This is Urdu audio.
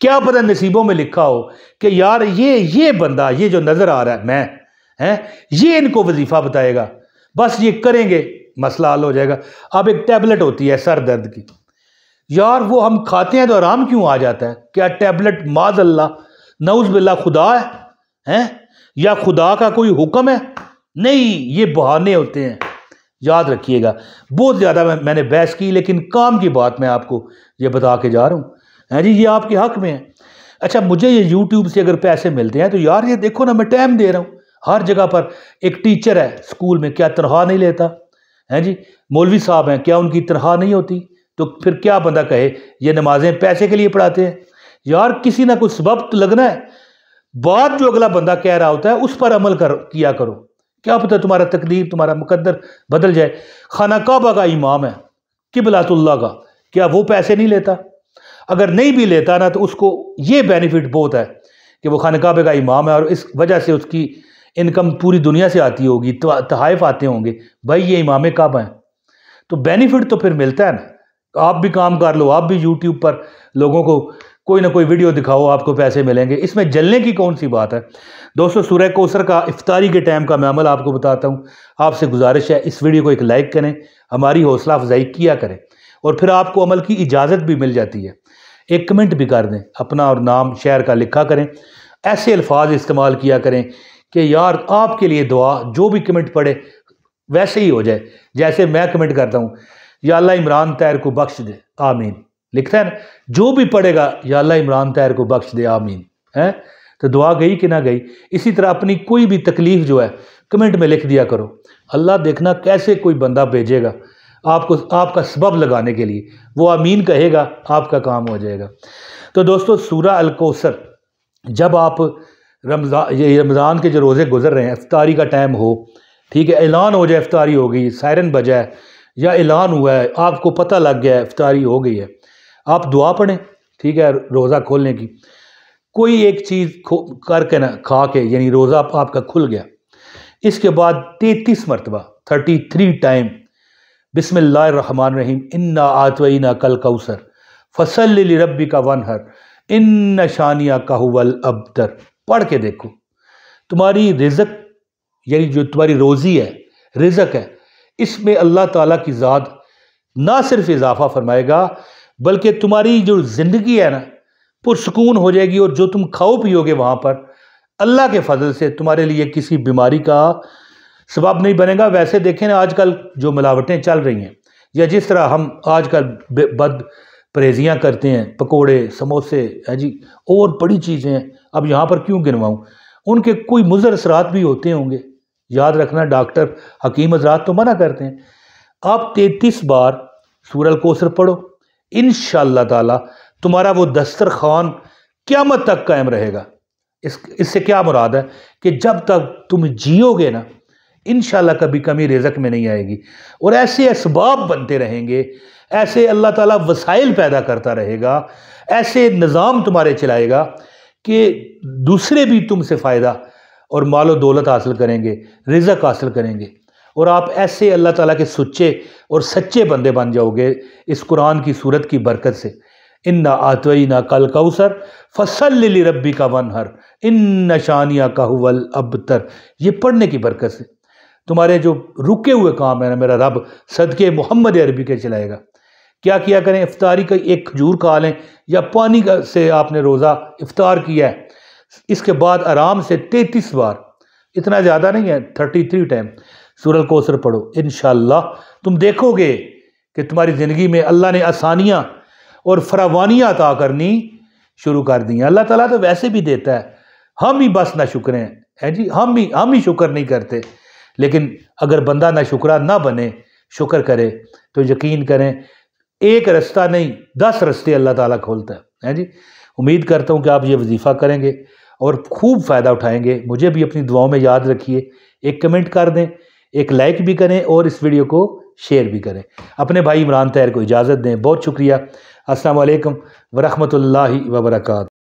کیا پتہ نصیبوں میں لکھا ہو کہ یار یہ بندہ، یہ جو نظر آ رہا ہے میں، یہ ان کو وظیفہ بتائے گا، بس یہ کریں گے مسئلہ حل ہو جائے گا۔ اب ایک ٹیبلٹ ہوتی ہے سر درد کی، یار وہ ہم کھاتے ہیں تو آرام کیوں آ جاتا ہے؟ کیا ٹیبلٹ معاذ اللہ نعوذ باللہ خدا ہے یا خدا کا کوئی حکم ہے؟ نہیں، یہ بہانے ہوتے ہیں، یاد رکھیے گا۔ بہت زیادہ میں نے بحث کی، لیکن کام کی بات میں آپ کو یہ بتا کے جا رہا ہوں، جی یہ آپ کے حق میں ہے۔ اچھا، مجھے یہ یوٹیوب سے اگر پیسے ملتے ہیں تو یار یہ دیکھو نا، میں ٹائم دے رہا ہوں ہر جگہ پر۔ ایک ٹیچر ہے اسکول میں، کیا تنخواہ نہیں لیتا؟ جی مولوی صاحب ہیں، کیا ان کی تنخواہ نہیں ہوتی؟ تو پھر کیا بندہ کہے یہ نمازیں پیسے کے لیے پڑھاتے ہیں؟ یار کسی نہ کوئی سبب تو لگنا ہے۔ بات جو اگلا بندہ کہہ رہا ہوتا ہے اس پر عمل کیا کرو، کیا پتہ تمہارا تقدیر، تمہارا مقدر بدل جائے۔ خانہ کعبہ کا امام ہے، قبلۃ اللہ کا، کیا وہ پیسے نہیں لیتا؟ اگر نہیں بھی لیتا نا تو اس کو یہ بینیفٹ بہت ہے کہ وہ خانہ کعبہ کا امام ہے، اور اس وجہ سے اس کی انکم پوری دنیا سے آتی ہوگی، تحائف آتے ہوں گے، بھائی یہ امام کعبہ ہیں، تو بینیفٹ تو پھر ملتا ہے نا۔ آپ بھی کام کر لو، آپ بھی یوٹیوب پر لوگوں کو کوئی نہ کوئی ویڈیو دکھاؤ، آپ کو پیسے ملیں گے، اس میں جلنے کی کون سی بات ہے؟ دوستو، سورہ کوثر کا افطاری کے ٹائم کا میں عمل آپ کو بتاتا ہوں۔ آپ سے گزارش ہے اس ویڈیو کو ایک لائک کریں، ہماری حوصلہ افزائی کیا کریں، اور پھر آپ کو عمل کی اجازت بھی مل جاتی ہے۔ ایک کمنٹ بھی کر دیں، اپنا اور نام شہر کا لکھا کریں، ایسے الفاظ استعمال کیا کریں کہ یار آپ کے لیے دعا، جو بھی کمنٹ پڑھے ویسے ہی ہو جائے جیسے میں کمنٹ کرتا ہوں، یا اللہ عمران طاہر کو بخش دے، آمین لکھتا ہے نا، جو بھی پڑھے گا یا اللہ عمران طاہر کو بخش دے، آمین تو دعا گئی کہ نہ گئی۔ اسی طرح اپنی کوئی بھی تکلیف جو ہے کمنٹ میں لکھ دیا کرو، اللہ دیکھنا کیسے کوئی بندہ بھیجے گا آپ کو، آپ کا سبب لگانے کے لیے، وہ آمین کہے گا، آپ کا کام ہو جائے گا۔ تو دوستو، سورہ الکوثر، جب آپ رمضان کے جو روزے گزر رہے ہیں، افطاری کا ٹائم ہو، ٹھیک ہے، اعلان ہو جائے افطاری ہو گئی، سائرن بجا ہے یا اعلان ہوا ہے، آپ کو پتہ لگ گیا ہے افطاری ہو گئی ہے، آپ دعا پڑھیں، ٹھیک ہے، روزہ کھولنے کی۔ کوئی ایک چیز کر کے نہ کھا کے، یعنی روزہ آپ کا کھل گیا، اس کے بعد 33 مرتبہ 33 ٹائم بسم اللہ الرحمن الرحیم، انا اعطیناک الکوثر فصلی لربک وانحر ان شانئک ھو الابتر پڑھ کے دیکھو۔ تمہاری رزق، یعنی جو تمہاری روزی ہے، رزق ہے، اس میں اللہ تعالیٰ کی ذات نہ صرف اضافہ فرمائے گا، بلکہ تمہاری جو زندگی ہے نا پرسکون ہو جائے گی، اور جو تم کھاؤ پیو گے وہاں پر اللہ کے فضل سے تمہارے لیے کسی بیماری کا سبب نہیں بنے گا۔ ویسے دیکھیں نا، آج کل جو ملاوٹیں چل رہی ہیں، یا جس طرح ہم آج کل بد پرہیزیاں کرتے ہیں، پکوڑے، سموسے، جی اور بڑی چیزیں ہیں، اب یہاں پر کیوں گنواؤں، ان کے کوئی مضر اثرات بھی ہوتے ہوں گے، یاد رکھنا، ڈاکٹر حکیم حضرات تو منع کرتے ہیں۔ آپ 33 بار سورہ الکوثر پڑھو، انشاءاللہ تعالی تمہارا وہ دسترخوان قیامت تک قائم رہے گا۔ اس سے کیا مراد ہے کہ جب تک تم جیو گے نا، انشاءاللہ کبھی کمی رزق میں نہیں آئے گی، اور ایسے اسباب بنتے رہیں گے، ایسے اللہ تعالیٰ وسائل پیدا کرتا رہے گا، ایسے نظام تمہارے چلائے گا کہ دوسرے بھی تم سے فائدہ اور مال و دولت حاصل کریں گے، رزق حاصل کریں گے، اور آپ ایسے اللہ تعالیٰ کے سچے اور سچے بندے بن جاؤ گے اس قرآن کی صورت کی برکت سے۔ انا اعطیناک الکوثر فصلی لربک وانحر ان شانئک ھو الابتر، یہ پڑھنے کی برکت سے تمہارے جو رکے ہوئے کام ہے نا، میرا رب صدقے محمد عربی کے چلائے گا۔ کیا کریں، افطاری کا ایک کھجور کھا لیں، یا پانی سے آپ نے روزہ افطار کیا ہے، اس کے بعد آرام سے 33 بار، اتنا زیادہ نہیں ہے، 33 ٹائم سورہ الکوثر پڑھو، انشاءاللہ تم دیکھو گے کہ تمہاری زندگی میں اللہ نے آسانیاں اور فراوانیاں عطا کرنی شروع کر دی ہیں۔ اللہ تعالیٰ تو ویسے بھی دیتا ہے، ہم ہی بس نہ شکر ہیں، جی ہم ہی شکر نہیں کرتے۔ لیکن اگر بندہ نہ شکرہ نہ بنے، شکر کرے، تو یقین کریں ایک رستہ نہیں 10 رستے اللہ تعالیٰ کھولتا ہے جی۔ امید کرتا ہوں کہ آپ یہ وظیفہ کریں گے اور خوب فائدہ اٹھائیں گے۔ مجھے بھی اپنی دعاؤں میں یاد رکھیے، ایک کمنٹ کر دیں، ایک لائک بھی کریں، اور اس ویڈیو کو شیئر بھی کریں۔ اپنے بھائی عمران طاہر کو اجازت دیں، بہت شکریہ۔ السلام علیکم ورحمۃ اللہ وبرکاتہ۔